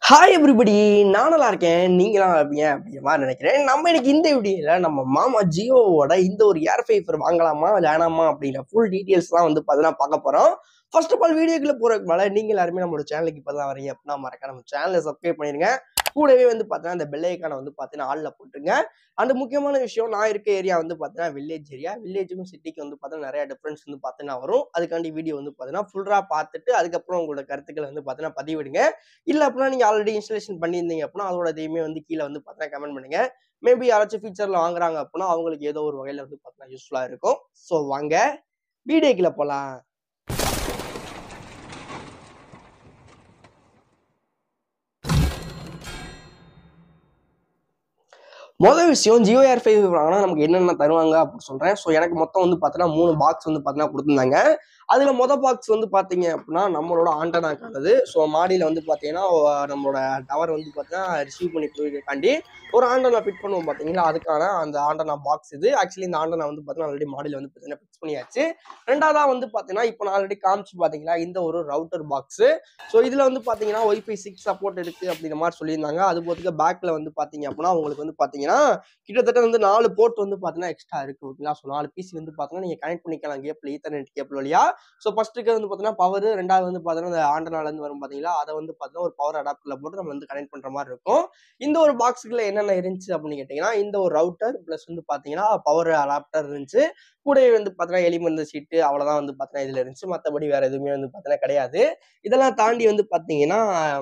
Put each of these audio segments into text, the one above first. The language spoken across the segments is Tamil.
ஹாய் எவ்ரிபடி, நான் நல்லா இருக்கேன். நீங்களாம் இருப்பீங்க அப்படிங்கிற மாதிரி நினைக்கிறேன். நம்ம இன்னைக்கு இந்த வீடியோல நம்ம மாமா ஜியோவோட இந்த ஒரு ஏர் ஃபைபர் வாங்கலாமா வேணாமா அப்படிங்கிற ஃபுல் டீடைல்ஸ் தான் வந்து பார்த்தீங்கன்னா பார்க்க போறோம். ஃபர்ஸ்ட் ஆஃப் ஆல் வீடியோக்குள்ள போறதுக்கு மேல நீங்க எல்லாருமே நம்மளோட சேனலுக்கு இப்பதான் வரீங்க அப்படின்னா மறக்காம நம்ம சேனலை சப்ஸ்கிரைப் பண்ணிருங்க. கூடவே வந்து பார்த்தீங்கன்னா இந்த பெல் ஐக்கானை வந்து பார்த்தீங்கன்னா ஆல்ல போட்டுருங்க. அந்த முக்கியமான விஷயம், நான் இருக்க ஏரியா வந்து பார்த்தீங்கன்னா வில்லேஜ் ஏரியா. வில்லேஜுக்கும் சிட்டிக்கு வந்து பார்த்தீங்கன்னா நிறைய டிஃபரன்ஸ் வந்து பார்த்தீங்கன்னா வரும். அதுக்காண்டி வீடியோ வந்து பார்த்தீங்கன்னா ஃபுல்லா பார்த்துட்டு அதுக்கப்புறம் உங்களோட கருத்துக்களை வந்து பார்த்தீங்கன்னா பதிவிடுங்க. இல்ல அப்படின்னா நீங்க ஆல்ரெடி இன்ஸ்டாலேஷன் பண்ணியிருந்தீங்க அப்படின்னா அதோட இதையுமே வந்து கீழே வந்து பார்த்தா கமெண்ட் பண்ணுங்க. மேபி யாராச்சும் ஃபியூச்சர்ல வாங்குறாங்க அப்படின்னா அவங்களுக்கு ஏதோ ஒரு வகையில வந்து பார்த்தா யூஸ்ஃபுல்லா இருக்கும். ஸோ வாங்க வீடியோக்குள்ள போலாம். மொதல் விஷயம், ஜியோ ஏர் ஃபைபர் வாங்கினா நமக்கு என்னென்ன தருவாங்க அப்படின்னு சொல்றேன். ஸோ எனக்கு மொத்தம் வந்து பார்த்தீங்கன்னா 3 பாக்ஸ் வந்து பார்த்தீங்கன்னா கொடுத்துருந்தாங்க. அதுல பாக்ஸ் வந்து பார்த்தீங்க அப்படின்னா நம்மளோட ஆண்டனாக்கானது. ஸோ மாடியில வந்து பார்த்தீங்கன்னா நம்மளோட டவர் வந்து பார்த்தீங்கன்னா ரிசீவ் பண்ணி போயிருக்காண்டி ஒரு ஆண்டனா ஃபிட் பண்ணுவோம் பார்த்தீங்களா, அதுக்கான அந்த ஆண்டனா பாக்ஸ் இது. ஆக்சுவலி இந்த ஆண்டனா வந்து பார்த்தீங்கன்னா ஆல்ரெடி மாடியில வந்து பார்த்தீங்கன்னா ஃபிக்ஸ் பண்ணியாச்சு. ரெண்டாவதா வந்து பார்த்தீங்கன்னா இப்போ நான் ஆல்ரெடி காமிச்சு பார்த்தீங்களா இந்த ஒரு ரவுட்டர் பாக்ஸ். ஸோ இதுல வந்து பார்த்தீங்கன்னா ஒய்ஃபை 6 சப்போர்ட் இருக்கு அப்படிங்கிற மாதிரி சொல்லியிருந்தாங்க. அது போதுக்கு பேக்ல வந்து பார்த்தீங்க அப்படின்னா உங்களுக்கு வந்து பார்த்தீங்கன்னா கிட்டத்தட்ட வந்து 4 போர்ட் வந்து பார்த்தீங்கன்னா எக்ஸ்ட்ரா இருக்கு. ஓகேங்களா? ஸோ 4 பிசி வந்து பார்த்தீங்கன்னா நீங்க கனெக்ட் பண்ணிக்கலாம் கேப்ல, ஈத்தர்நெட் கேபிள் வழியா. ஸோ ஃபர்ஸ்ட் இருக்கிறது வந்து பார்த்தீங்கன்னா பவர், ரெண்டாவது வந்து பார்த்தீங்கன்னா இந்த ஆண்டனால இருந்து வரும் பார்த்தீங்களா, அதை வந்து பார்த்தீங்கன்னா ஒரு பவர் அடாப்டர்ல போட்டு நம்ம வந்து கனெக்ட் பண்ற மாதிரி இருக்கும். இந்த ஒரு பாக்ஸுக்குள்ள என்னென்ன இருந்துச்சு அப்படின்னு கேட்டீங்கன்னா, இந்த ஒரு ரவுட்டர் பிளஸ் வந்து பார்த்தீங்கன்னா பவர் அடாப்டர் இருந்துச்சு. கூடவே வந்து பார்த்தீங்கன்னா எலிமெண்ட் சீட்டு, அவ்வளவுதான் வந்து பார்த்தீங்கன்னா இதுல இருந்துச்சு. மற்றபடி வேற எதுவுமே வந்து பார்த்தீங்கன்னா கிடையாது. இதெல்லாம் தாண்டி வந்து பார்த்தீங்கன்னா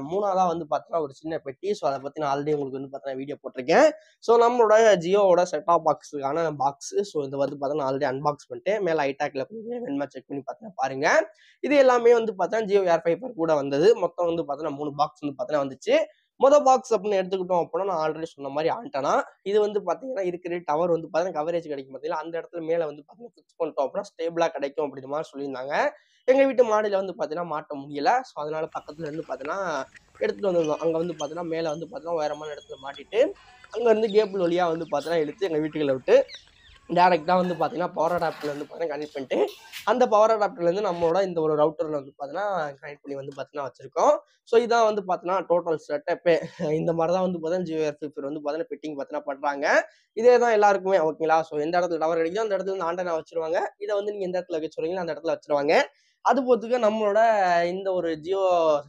மூணாவதா வந்து பார்த்தீங்கன்னா ஒரு சின்ன பெட்டி. ஸோ அதை பத்தி நான் ஆல்ரெடி உங்களுக்கு வந்து பார்த்தீங்கன்னா வீடியோ போட்டிருக்கேன். ஸோ நம்மளோட ஜியோவோட செட்டாப் பாக்ஸுக்கான பாக்ஸ். ஸோ இது வந்து பார்த்தீங்கன்னா ஆல்ரெடி அன்பாக்ஸ் பண்ணிட்டு மேலே ஐடாக்ல கொஞ்சம் வேணுமா செக் பண்ணி பார்த்தீங்கன்னா பாருங்க. இது எல்லாமே வந்து பார்த்தீங்கன்னா ஜியோ ஏர் ஃபைபர் கூட வந்தது. மொத்தம் வந்து பார்த்தீங்கன்னா 3 பாக்ஸ் வந்து பார்த்தீங்கன்னா வந்துச்சு. பாக்ஸ் அப்படின்னு எடுத்துக்கிட்டோம் அப்படின்னா நான் ஆல்ரெடி சொன்ன மாதிரி ஆண்டனா. இது வந்து பார்த்தீங்கன்னா இருக்கிற டவர் வந்து பார்த்தீங்கன்னா கவரேஜ் கிடைக்கும் பார்த்தீங்களா, அந்த இடத்துல மேலே வந்து பார்த்தீங்கன்னா ஃபிக்ஸ் பண்ணிட்டோம் அப்படின்னா ஸ்டேபிளா கிடைக்கும் அப்படிங்கிற மாதிரி சொல்லியிருந்தாங்க. எங்க வீட்டு மாடியில வந்து பார்த்தீங்கன்னா மாட்ட முடியல. ஸோ அதனால பக்கத்துல இருந்து பார்த்தீங்கன்னா எடுத்துட்டு வந்திருந்தோம். அங்க வந்து பார்த்தீங்கன்னா மேலே வந்து பார்த்தீங்கன்னா உயரமான இடத்துல மாட்டிட்டு அங்க இருந்து கேபிள் வழியா வந்து பார்த்தீங்கன்னா எடுத்து எங்க வீட்டுக்குள்ள விட்டு டைரக்டா வந்து பார்த்தீங்கன்னா பவர் அடாப்டர்ல வந்து பார்த்தீங்கன்னா கனெக்ட் பண்ணிட்டு அந்த பவர் அடாப்டர்ல இருந்து நம்மளோட இந்த ஒரு ரவுட்டர்ல வந்து பார்த்தீங்கன்னா கனெக்ட் பண்ணி வந்து பார்த்தீங்கன்னா வச்சிருக்கோம். ஸோ இதான் வந்து பார்த்தீங்கன்னா டோட்டல் செட்டப்பே. இந்த மாதிரி தான் வந்து பார்த்தீங்கன்னா ஜியோ ஏர் ஃபைபர் வந்து பார்த்தீங்கன்னா ஃபிட்டிங் பார்த்தீங்கன்னா பண்றாங்க. இதே தான் எல்லாருக்குமே. ஓகேங்களா? ஸோ எந்த இடத்துல டவர் கிடைக்குதோ அந்த இடத்துல இருந்து ஆண்டனா வச்சிருவாங்க. இதை வந்து நீங்க எந்த இடத்துல வைக்க சொல்றீங்களோ அந்த இடத்துல வச்சிருவாங்க. அது போத்துக்கு நம்மளோட இந்த ஒரு ஜியோ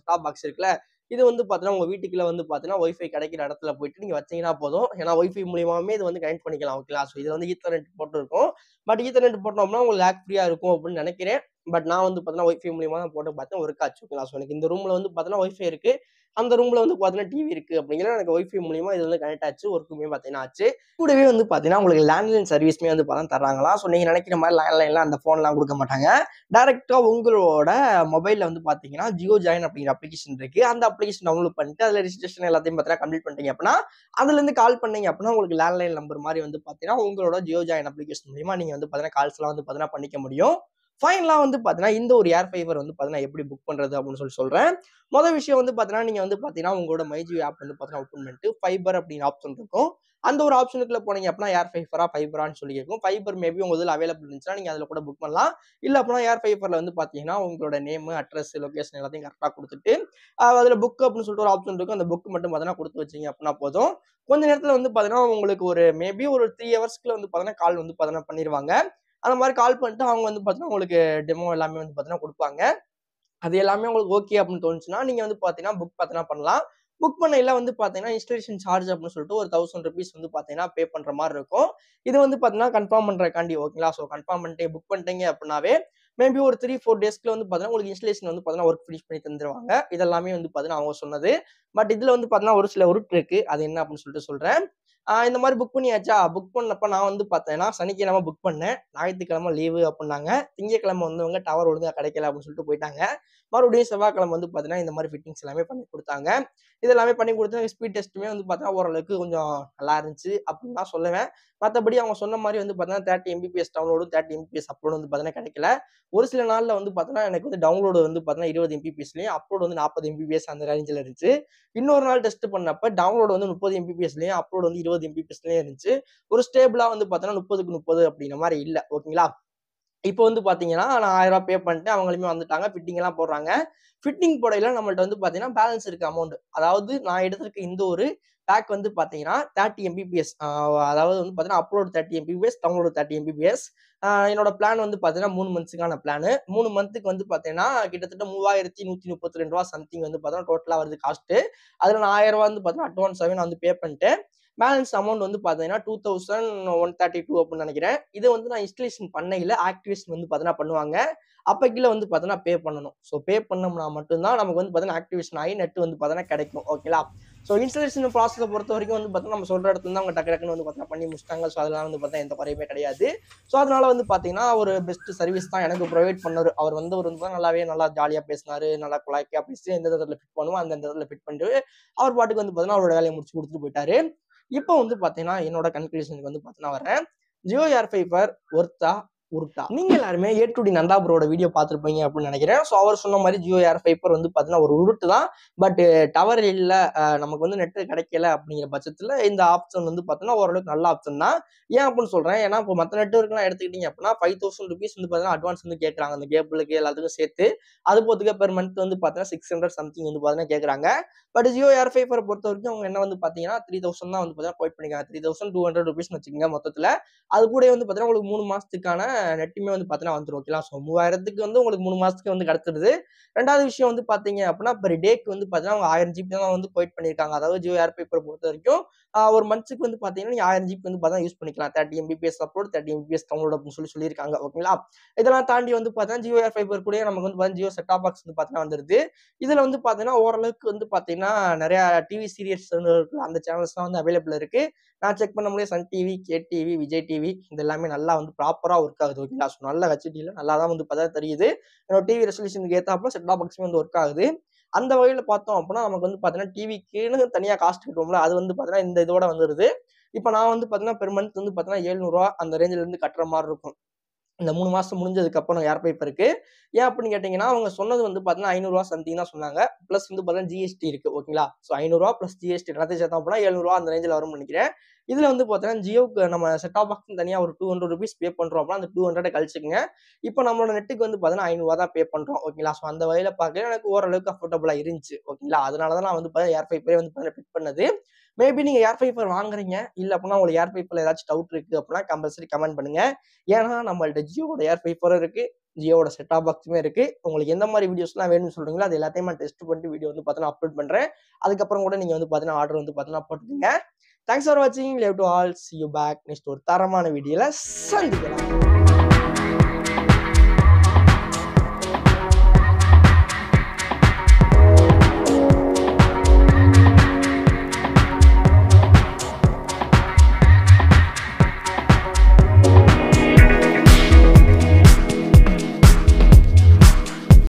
டாப் பாக்ஸ் இருக்குல்ல, இது வந்து பார்த்தீங்கன்னா உங்க வீட்டுக்குள்ள வந்து பார்த்தீங்கன்னா ஒய்ஃபை கிடைக்கிற இடத்துல போயிட்டு நீங்க வச்சீங்கன்னா போதும். ஏன்னா ஒய்ஃபை மூலியமாவே இது வந்து கனெக்ட் பண்ணிக்கலாம். ஓகேங்களா? ஸோ இதுல வந்து ஈத்தர்நெட் போட்டு இருக்கும். பட் ஈத்தர்நெட் போட்டோம்னா உங்களுக்கு லேக் ஃப்ரீயா இருக்கும் அப்படின்னு நினைக்கிறேன். பட் நான் வந்து பார்த்தீங்கன்னா ஒய்ஃபை மூலியமா தான் போட்டு பார்த்தேன். ஒர்க் ஆச்சு. ஓகேங்களா? ஸோ எனக்கு இந்த ரூம்ல வந்து பார்த்தீங்கன்னா ஒய்ஃபை இருக்கு. அந்த ரூம்ல வந்து பார்த்தீங்கன்னா டிவி இருக்கு அப்படிங்கிற எனக்கு ஒய்ஃபை மூலியமா இது வந்து கனெக்ட் ஆச்சு. ஒர்க்குமே பார்த்தீங்கன்னா ஆச்சு. கூடவே வந்து பார்த்தீங்கன்னா உங்களுக்கு லேண்ட்லைன் சர்வீஸ்மே வந்து பார்த்தீங்கன்னா தர்றாங்களா. ஸோ நீங்க நினைக்கிற மாதிரி லேண்ட்லைன்ல அந்த ஃபோன்லாம் கொடுக்க மாட்டாங்க. டைரக்டா உங்களோட மொபைல்ல வந்து பாத்தீங்கன்னா ஜியோ ஜாயின் அப்படிங்கிற அப்ளிகேஷன் இருக்கு. அந்த அப்ளிகேஷன் டவுன்லோட் பண்ணிட்டு அதுல ரெஜிஸ்ட்ரேஷன் எல்லாத்தையும் பார்த்தீங்கன்னா கம்ப்ளீட் பண்ணிட்டீங்க அப்படின்னா அதுல இருந்து கால் பண்ணீங்க அப்படின்னா உங்களுக்கு லேண்ட்லைன் நம்பர் மாதிரி வந்து பாத்தீங்கன்னா உங்களோட ஜியோ ஜாயின் அப்ளிகேஷன் மூலியமா நீங்க வந்து பாத்தீங்கன்னா கால்ஸ் எல்லாம் வந்து பாத்தீங்கன்னா பண்ணிக்க முடியும். ஃபைனலா வந்து பாத்தீங்கன்னா இந்த ஒரு ஏர் ஃபைபர் வந்து பாத்தீங்கன்னா எப்படி புக் பண்றது அப்படின்னு சொல்றேன். முதல் விஷயம் வந்து பாத்தீங்கன்னா நீங்க வந்து பாத்தீங்கன்னா உங்களோட மைஜியோ ஆப் வந்து பாத்தீங்கன்னா ஓப்பன் பண்ணிட்டு ஃபைபர் அப்படின்னு ஆப்ஷன் இருக்கும். அந்த ஒரு ஆப்ஷனுக்குள்ள போனீங்க அப்படின்னா ஏர் ஃபைபரா ஃபைபரான்னு சொல்லி கேட்கும். ஃபைபர் மேபி உங்க இதுல அவைலபிள் இருந்துச்சுன்னா நீங்க அதுல கூட புக் பண்ணலாம். இல்ல அப்படின்னா ஏர் ஃபைபர்ல வந்து பாத்தீங்கன்னா உங்களோட நேம், அட்ரஸ், லொகேஷன் எல்லாத்தையும் கரெக்டா கொடுத்துட்டு அதுல புக் அப்படின்னு சொல்லிட்டு ஒரு ஆப்ஷன் இருக்கும். அந்த புக் மட்டும் பாத்தீங்கன்னா கொடுத்து வச்சீங்க அப்படின்னா போதும். கொஞ்ச நேரத்துல வந்து பாத்தீங்கன்னா உங்களுக்கு ஒரு மேபி ஒரு 3 ஹவர்ஸ்க்குள்ள வந்து பாத்தீங்கன்னா கால் வந்து பாத்தீங்கன்னா பண்ணிடுவாங்க. அந்த மாதிரி கால் பண்ணிட்டு அவங்க வந்து பாத்தீங்கன்னா உங்களுக்கு டெமோ எல்லாமே வந்து பாத்தீங்கன்னா கொடுப்பாங்க. அது எல்லாமே உங்களுக்கு ஓகே அப்படின்னு தோணுச்சுன்னா நீங்க வந்து பாத்தீங்கன்னா புக் பாத்தீங்கன்னா பண்ணலாம். புக் பண்ணையில வந்து பாத்தீங்கன்னா இன்ஸ்டாலேஷன் சார்ஜ் அப்படின்னு சொல்லிட்டு ஒரு ₹1000 வந்து பாத்தீங்கன்னா பே பண்ற மாதிரி இருக்கும். இது வந்து பாத்தீங்கன்னா கன்ஃபார்ம் பண்றதுக்காண்டி. ஓகேங்களா? ஸோ கன்ஃபார்ம் பண்ணிட்டு புக் பண்ணிட்டீங்க அப்படின்னாவே மேபி ஒரு 3, 4 டேஸ்க்குள்ள வந்து பாத்தீங்கன்னா உங்களுக்கு இன்ஸ்டாலேஷன் வந்து பாத்தீங்கன்னா ஒர்க் ஃபினிஷ் பண்ணி தந்துருவாங்க. இதெல்லாமே வந்து பாத்தீங்கன்னா அவங்க சொன்னது. பட் இதுல வந்து பாத்தீங்கன்னா ஒரு சில உருட்டு இருக்கு. அது என்ன அப்படின்னு சொல்லிட்டு சொல்றேன். இந்த மாதிரி புக் பண்ணியாச்சா? புக் பண்ணப்ப நான் வந்து பார்த்தேன்னா, சனிக்கிழமை புக் பண்ணேன். ஞாயித்துக்கிழமை லீவு அப்புட்னாங்க. திங்கட்கிழமை வந்தவங்க டவர் ஒழுங்கா கிடைக்கல அப்படின்னு சொல்லிட்டு போயிட்டாங்க. மறுபடியும் செவ்வாய்க்கிழமை வந்து பார்த்தீங்கன்னா, இந்த மாதிரி ஃபிட்டிங்ஸ் எல்லாமே பண்ணி குடுத்தாங்க. இது எல்லாமே பண்ணி குடுத்து ஸ்பீட் டெஸ்ட்டுமே வந்து பார்த்தீங்கன்னா, ஓரளவுக்கு கொஞ்சம் நல்லா இருந்துச்சு அப்படின்னு தான் சொல்லுவேன். மத்தபடி அவங்க சொன்ன மாரி வந்து பார்த்தீங்கன்னா, 30 எம்பிபிஎஸ் டவுன்லோடும், 30 எம்பிபிஎஸ் அப்லோடும் வந்து பார்த்தீங்கன்னா கிடைக்கல. ஒரு சில நாள்ல வந்து பார்த்தீங்கன்னா, எனக்கு வந்து டவுன்லோடு வந்து பார்த்தீங்கன்னா 20 எம்பிபிஎஸ்லயும், அப்லோட் வந்து 40 எம்பிபிஎஸ் அந்த ரேஞ்சுல இருந்துச்சு. இன்னொரு நாள் டெஸ்ட் பண்ணப்ப டவுன்லோட் வந்து 30 எம்பிபிஎஸ்லயும், அப்லோட் வந்து 20 எம்பிபிஎஸ்லயும் இருந்துச்சு. ஒரு ஸ்டேபிளா வந்து பார்த்தீங்கன்னா 30க்கு 30 அப்படிங்கிற மாரி இல்ல. ஓகேங்களா? இப்போ வந்து பாத்தீங்கன்னா நான் 1000 பே பண்ணிட்டேன், அவங்களுமே வந்துட்டாங்க, ஃபிட்டிங் எல்லாம் போடுறாங்க. ஃபிட்டிங் போடையில நம்மள்ட்ட வந்து பாத்தீங்கன்னா பேலன்ஸ் இருக்கு அமௌண்ட். அதாவது நான் எடுத்திருக்க இந்த ஒரு பேக் வந்து பாத்தீங்கன்னா 30 எம்பிபிஎஸ். அதாவது வந்து பாத்தீங்கன்னா அப்லோட் 30 எம்பிபிஎஸ், டவுன்லோட் 30 எம்பிபிஎஸ். என்னோட பிளான் வந்து பாத்தீங்கன்னா 3 மந்த்ஸ்க்கான பிளான். 3 மந்த்துக்கு வந்து பாத்தீங்கன்னா கிட்டத்தட்ட ரூ. 3132 சம்திங் வந்து பாத்தீங்கன்னா டோட்டலா வருது காஸ்ட். அதுல நான் ரூ. 1000 வந்து பாத்தீங்கன்னா அட்வான்ஸாவே நான் வந்து பே பண்ணிட்டேன். பேலன்ஸ் அமௌண்ட் வந்து பாத்தீங்கன்னா 2132 அப்படின்னு நினைக்கிறேன். இதை வந்து நான் இன்ஸ்டலேஷன் பண்ணையில ஆக்டிவேஷன் வந்து பாத்தீங்கன்னா பண்ணுவாங்க. அப்ப வந்து பாத்தீங்கன்னா பே பண்ணணும். ஸோ பே பண்ணோம்னா மட்டும்தான் நமக்கு வந்து பாத்தீங்கன்னா ஆக்டிவேஷன் ஆகி நெட் வந்து பாத்தீங்கன்னா கிடைக்கும். ஓகேங்களா? ஸோ இன்ஸ்டலேஷன் ப்ராசஸை பொறுத்த வரைக்கும் வந்து பாத்தீங்கன்னா நம்ம சொல்ற இடத்துல தான் அவங்க டக்கு டக்குன்னு வந்து பாத்தீங்கன்னா பண்ணி முடிச்சிட்டாங்க. ஸோ அதெல்லாம் வந்து பாத்தீங்கன்னா எந்த குறையுமே கிடையாது. ஸோ அதனால வந்து பாத்தீங்கன்னா ஒரு பெஸ்ட் சர்வீஸ் தான் எனக்கு ப்ரொவைட் பண்ணாரு. அவர் வந்து ஒரு நல்லா ஜாலியா பேசினாரு, நல்லா குழாய்க்கா பேசி எந்த இடத்துல ஃபிட் பண்ணுவோம் அந்த இடத்துல ஃபிட் பண்ணிட்டு அவர் பாட்டுக்கு வந்து பாத்தீங்கன்னா அவரோட வேலையை முடிச்சு கொடுத்துட்டு போயிட்டாரு. இப்போ வந்து பாத்தீங்கன்னா என்னோட கன்க்ளூஷனுக்கு வந்து பாத்தீங்கன்னா வரேன். ஜியோ ஏர் ஃபைபர் ஒர்த்தா உருட்டா? நீங்க எல்லாருமே ஏ டு டி நந்தா ப்ரோட வீடியோ பார்த்திருப்பீங்க அப்படின்னு நினைக்கிறேன். ஸோ அவர் சொன்ன மாதிரி ஜியோ ஏர் ஃபைபர் வந்து பாத்தீங்கன்னா ஒரு உருட்டு தான். பட் டவர் இல்ல, நமக்கு வந்து நெட் கிடைக்கல அப்படிங்கிற பட்சத்துல இந்த ஆப்ஷன் வந்து பாத்தீங்கன்னா ஓரளவுக்கு நல்ல ஆப்ஷன் தான். ஏன் அப்படின்னு சொல்றேன், ஏன்னா இப்போ மற்ற நெட்வொர்க்லாம் எடுத்துக்கிட்டீங்க அப்படின்னா 5000 ருபீஸ் வந்து பாத்தீங்கன்னா அட்வான்ஸ் வந்து கேட்கறாங்க அந்த கேபிளுக்கு எல்லாத்துக்கும் சேர்த்து. அது போத்துக்க பெர் மந்த் வந்து பாத்தீங்கன்னா 600 சம்திங் வந்து பாத்தீங்கன்னா கேட்கறாங்க. பட் ஜியோ ஏர் ஃபைபரை பொறுத்த வரைக்கும் அவங்க என்ன வந்து பாத்தீங்கன்னா 3000 தான் வந்து பாத்தீங்கன்னா ப்ரொவைட் பண்ணிருக்காங்க. 3200 ருபீஸ் வச்சுக்கோங்க மொத்தத்துல. அது கூட வந்து பாத்தீங்கன்னா உங்களுக்கு 3 மாசத்துக்கான நெட்டுமே வந்து பாத்தீங்கன்னா வந்துரும். ஓகேங்களா? ஸோ 3000க்கு வந்து உங்களுக்கு 3 மாசத்துக்கு வந்து கிடைச்சிருது. ரெண்டாவது விஷயம் வந்து பாத்தீங்க அப்படின்னா பெர் டேக்கு வந்து பாத்தீங்கன்னா அவங்க 1000 ஜிபி தான் வந்து ப்ரொவைட் பண்ணிருக்காங்க. அதாவது ஜியோ ஏர் ஃபைபரை பொறுத்த வரைக்கும் ஒரு மந்த்ஸ்க்கு வந்து பாத்தீங்கன்னா நீங்க 1000 ஜிபி வந்து பாத்தீங்கன்னா யூஸ் பண்ணிக்கலாம். 30 எம்பிபிஎஸ் அப்லோட், 30 எம்பிபிஎஸ் டவுன்லோட் அப்படின்னு சொல்லியிருக்காங்க. ஓகேங்களா? இதெல்லாம் தாண்டி வந்து பாத்தீங்கன்னா ஜியோ ஏர் ஃபைபர் கூட நமக்கு வந்து பாத்தீங்கன்னா ஜியோ செட் டாப் பாக்ஸ் வந்து பாத்தீங்கன்னா வந்துருது. இதுல வந்து பாத்தீங்கன்னா ஓரளவுக்கு வந்து பாத்தீங்கன்னா நிறைய டிவி சீரியல்ஸ் அந்த சேனல்ஸ்லாம் வந்து அவைலபிள் இருக்கு. நான் செக் பண்ண முடியும் Sun TV, K TV, Vijay TV இது எல்லாமே நல்லா வந்து ப்ராப்பரா ஒர்க் ஆகுது. ஓகேங்களா? ஸோ நல்ல ஹெச்டில நல்லா தான் வந்து பார்த்தா தெரியுது. என்னோட டிவி ரெசல்யூஷனுக்கு ஏத்தாப்புல செட் டாப் பாக்ஸுமே வந்து ஒர்க் ஆகுது. அந்த வகையில பார்த்தோம் அப்படின்னா நமக்கு வந்து பார்த்தீங்கன்னா டிவிக்குன்னு தனியா காஸ்ட் கட்டுவோம்ல, அது வந்து பார்த்தீங்கன்னா இந்த இதோட வந்துருது. இப்ப நான் வந்து பார்த்தீங்கன்னா பெர் மந்த் வந்து பார்த்தீங்கன்னா ரூ. 700 அந்த ரேஞ்சில இருந்து கட்டுற மாரி இருக்கும். இந்த 3 மாசம் முடிஞ்சதுக்கு அப்புறம் ஏர் பைப்பருக்கு. ஏன் அப்படின்னு கேட்டீங்கன்னா, அவங்க சொன்னது வந்து பார்த்தீங்கன்னா ரூ. 500 சம்திங் தான் சொன்னாங்க. பிளஸ் வந்து பார்த்தீங்கன்னா ஜிஎஸ்டி இருக்கு. ஓகேங்களா? ஸோ ரூ. 500 பிளஸ் ஜிஎஸ்டி எல்லாத்தையும் சேர்த்தோம் அப்படின்னா ரூ. 700 அந்த ரேஞ்சில வரும்னு நினைக்கிறேன். இதுல வந்து பார்த்தீங்கன்னா ஜியோக்கு நம்ம செட் டாப் பாக்ஸ் தனியா ஒரு ₹200 பே பண்றோம் அப்படின்னா அந்த 200 கழிச்சுக்கங்க. இப்போ நம்மளோட நெட்டுக்கு வந்து பார்த்தீங்கன்னா ரூ. 500 தான் பே பண்றோம். ஓகேங்களா? ஸோ அந்த வகையில பார்க்க எனக்கு ஓரளவுக்கு அஃபோர்டபுளா இருந்துச்சு. ஓகேங்களா? அதனால தான் நான் வந்து பார்த்தீங்கன்னா ஏர் பைப்பரே வந்து பார்த்தீங்கன்னா ஃபிட் பண்ணது. மேபி நீங்க ஏர் பைப்பர் வாங்குறீங்க, இல்ல அப்படின்னா உங்களுக்கு ஏர் பைப்பர்ல ஏதாச்சும் டவுட் இருக்கு அப்படின்னா கம்பல்சரி கமெண்ட் பண்ணுங்க. ஏன்னா நம்மள்ட்ட ஜியோட ஏர் ஃபைபரும் இருக்கு, ஜியோட செட் டாப் பாக்ஸுமே இருக்கு. உங்களுக்கு எந்த மாதிரி வீடியோஸ்லாம் வேணும்னு சொல்றீங்களோ அது எல்லாத்தையும் நான் டெஸ்ட் பண்ணிட்டு வீடியோ வந்து பார்த்தீங்கன்னா அப்லோட் பண்றேன். அதுக்கப்புறம் கூட நீங்க வந்து பார்த்தீங்கன்னா ஆர்டர் வந்து பார்த்தீங்கன்னா போட்டுக்கங்க. தேங்க்ஸ் ஃபார் வாட்சிங். Love to all. see you back next ஒரு தரமான வீடியோல சந்திக்கலாம்.